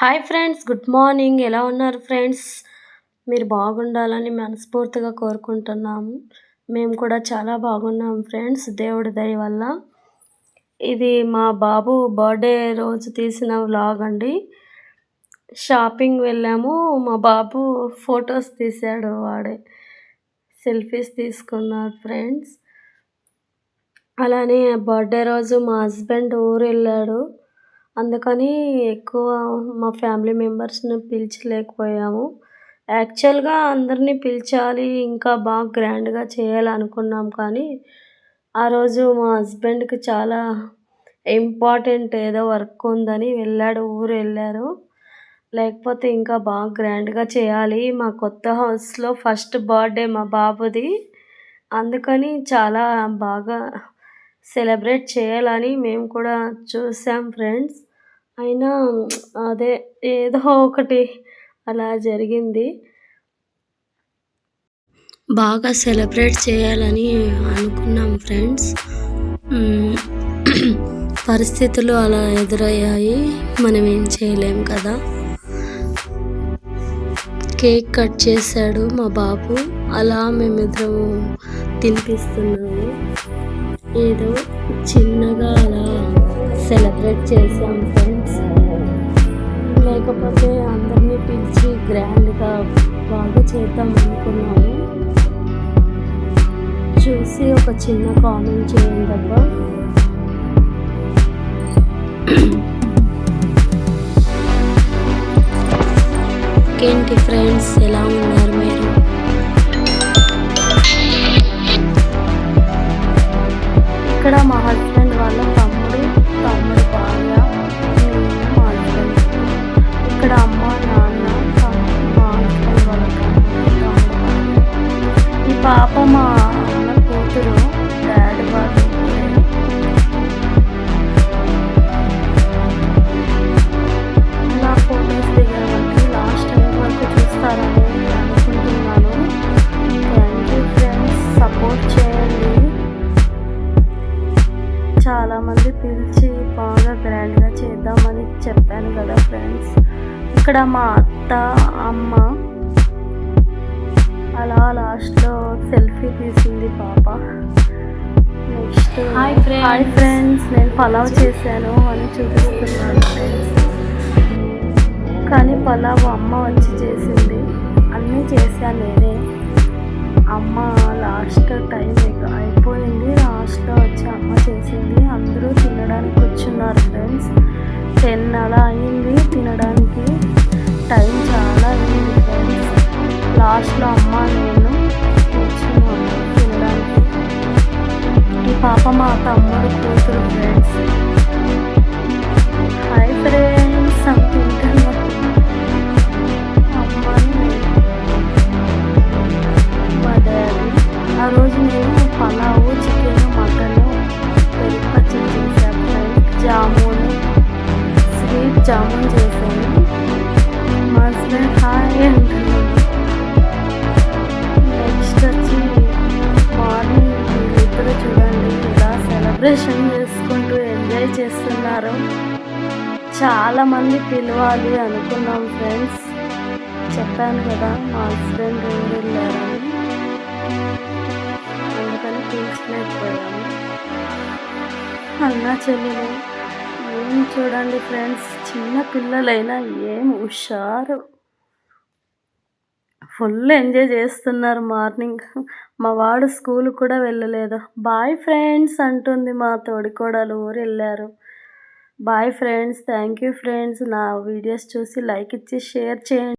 Hi friends, good morning. ఎలా ఉన్నారు friends? మీరు బాగుండాలని మనస్ఫూర్తిగా కోరుకుంటున్నాము. మేము కూడా చాలా బాగున్నాం ఫ్రెండ్స్, దేవుడి దయ వల్ల. ఇది మా బాబు బర్త్డే రోజు తీసిన వ్లాగ్ అండి. షాపింగ్ వెళ్ళాము. మా బాబు ఫొటోస్ తీశాడు, వాడే సెల్ఫీస్ తీసుకున్నాడు ఫ్రెండ్స్. అలానే బర్త్డే రోజు మా హస్బెండ్ ఊరు వెళ్ళాడు. అందుకని ఎక్కువ మా ఫ్యామిలీ మెంబర్స్ని పిలిచలేకపోయాము. యాక్చువల్గా అందరినీ పిలిచాలి, ఇంకా బాగా గ్రాండ్గా చేయాలనుకున్నాం. కానీ ఆ రోజు మా హస్బెండ్కి చాలా ఇంపార్టెంట్ ఏదో వర్క్ ఉందని వెళ్ళాడు, ఊరు వెళ్ళారు. లేకపోతే ఇంకా బాగా గ్రాండ్గా చేయాలి. మా కొత్త హౌస్లో ఫస్ట్ బర్త్డే మా బాబుది. అందుకని చాలా బాగా సెలబ్రేట్ చేయాలని మేము కూడా చూసాం ఫ్రెండ్స్. అయినా అదే ఏదో ఒకటి అలా జరిగింది. బాగా సెలబ్రేట్ చేయాలని అనుకున్నాం ఫ్రెండ్స్. పరిస్థితులు అలా ఎదురయ్యాయి, మనం ఏం చేయలేం కదా. కేక్ కట్ చేశాడు మా బాబు, అలా మేమిద్దరం తినిపిస్తున్నాము. ఏదో చిన్నగా అలా సెలబ్రేట్ చేసాం ఫ్రెండ్స్. లేకపోతే అందరినీ పిలిచి గ్రాండ్గా బాగా చేద్దాం అనుకున్నాము. చూసి ఒక చిన్న కామెంట్ చేయండి అబ్బా. ఇంకేంటి ఫ్రెండ్స్, ఎలా ఉన్నారు మీరు? ఇక్కడ మా హస్బెండ్ వాళ్ళ తమ్ముడు భార్య, మా హస్బెండ్. ఇక్కడ అమ్మ నాన్న, మా హస్బెండ్ వాళ్ళ తమ్ముడు భార్య. ఈ పాప మా అన్న కూతురు, డాడీ వాళ్ళు. ఇలా ఫోటోస్ దిగడానికి లాస్ట్ టైం వరకు చూస్తారని అనుకుంటున్నాను. థ్యాంక్ యూ ఫ్రెండ్స్, సపోర్ట్ చేయండి. చాలామంది పిలిచి బాగా గ్రాండ్గా చేద్దామని చెప్పాను కదా ఫ్రెండ్స్. ఇక్కడ మా అత్త, అమ్మ. అలా లాస్ట్లో సెల్ఫీ తీసింది పాప. నెక్స్ట్ హాయ్ ఫ్రెండ్స్, నేను పలావ్ చేశాను అని చూపిస్తున్నాను ఫ్రెండ్స్. కానీ పలావ్ అమ్మ వచ్చి చేసింది, అన్నీ చేశాను నేనే. అమ్మ లాస్ట్ టైం అయిపోయింది, లాస్ట్లో వచ్చి అమ్మ చేసింది. అందరూ తినడానికి కూర్చున్నారు ఫ్రెండ్స్. 10 అలా అయింది తినడానికి. టైం చాలా అయింది ఫ్రెండ్స్. లాస్ట్లో అమ్మ నేను కూర్చున్నాము తినడానికి. ఈ పాప మా తమ్ముడు కూతురు ఫ్రెండ్స్. హాయ్ ఫ్రెండ్స్, అనుకుంటున్నాను ఆ రోజు నేను పలావు, చికెన్, మటన్, పెరుగు పచ్చడి చేశాను ఫ్రెండ్స్. జామున్, స్వీట్ జామున్ చేశాను. మా హస్బెండ్ హాయ్ అంటున్నాను. నెక్స్ట్ వచ్చి మార్నింగ్ వీళ్ళిద్దరూ చూడండి ఇలా సెలబ్రేషన్ చేసుకుంటూ ఎంజాయ్ చేస్తున్నారు. చాలామంది పిలవాలి అనుకున్నాం ఫ్రెండ్స్. చెప్పాను కదా మా హస్బెండ్ ఊరు వెళ్ళారని, అందుకని తీర్చలేకపోయాము. అన్నా చెల్లెలు ఏం చూడండి ఫ్రెండ్స్, చిన్న పిల్లలైనా ఏం హుషారు, ఫుల్ ఎంజాయ్ చేస్తున్నారు. మార్నింగ్ మా వాడు స్కూల్ కూడా వెళ్ళలేదు. బాయ్ ఫ్రెండ్స్ అంటుంది మా తోడికోడలు, ఊరు వెళ్ళారు. Bye friends, thank you friends. నా వీడియోస్ చూసి లైక్ ఇచ్చి షేర్ చేయండి.